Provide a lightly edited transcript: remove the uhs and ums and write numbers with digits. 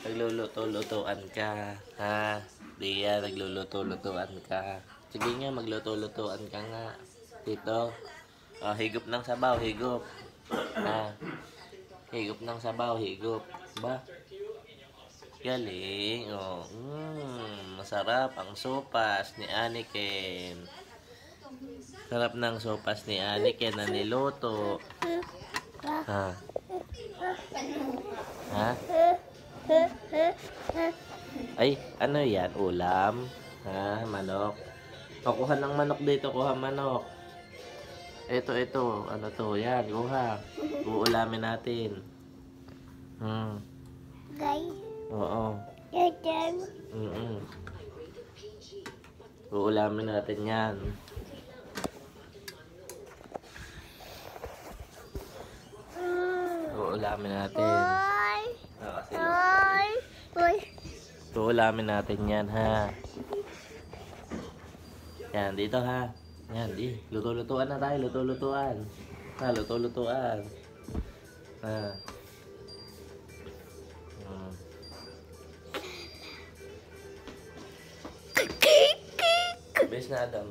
Nagluluto-lutuan ka. Ha? Di yan, nagluluto-lutuan ka. Sige nga, magluto-lutuan ka nga. Dito. Oh, higop ng sabaw, higop. Ha? Higop ng sabaw, higop. Ba? Galing. Oh, masarap ang sopas ni Aniken. Sarap ng sopas ni Aniken na niluto. Ha? Ha? Ay, ano yan? Ulam? Ha? Manok? O, kuha ng manok dito. Kuha manok. Ito. Ano to? Yan, kuha. Uulamin natin. Guys, Oo. yan. Uulamin natin yan. Uulamin natin. Uulamin natin yan, ha? Yan, dito, ha? Yan, di. Luto-lutuan na tayo. Luto-lutuan. Ha, luto-lutuan. Ha. Bes na, Adam.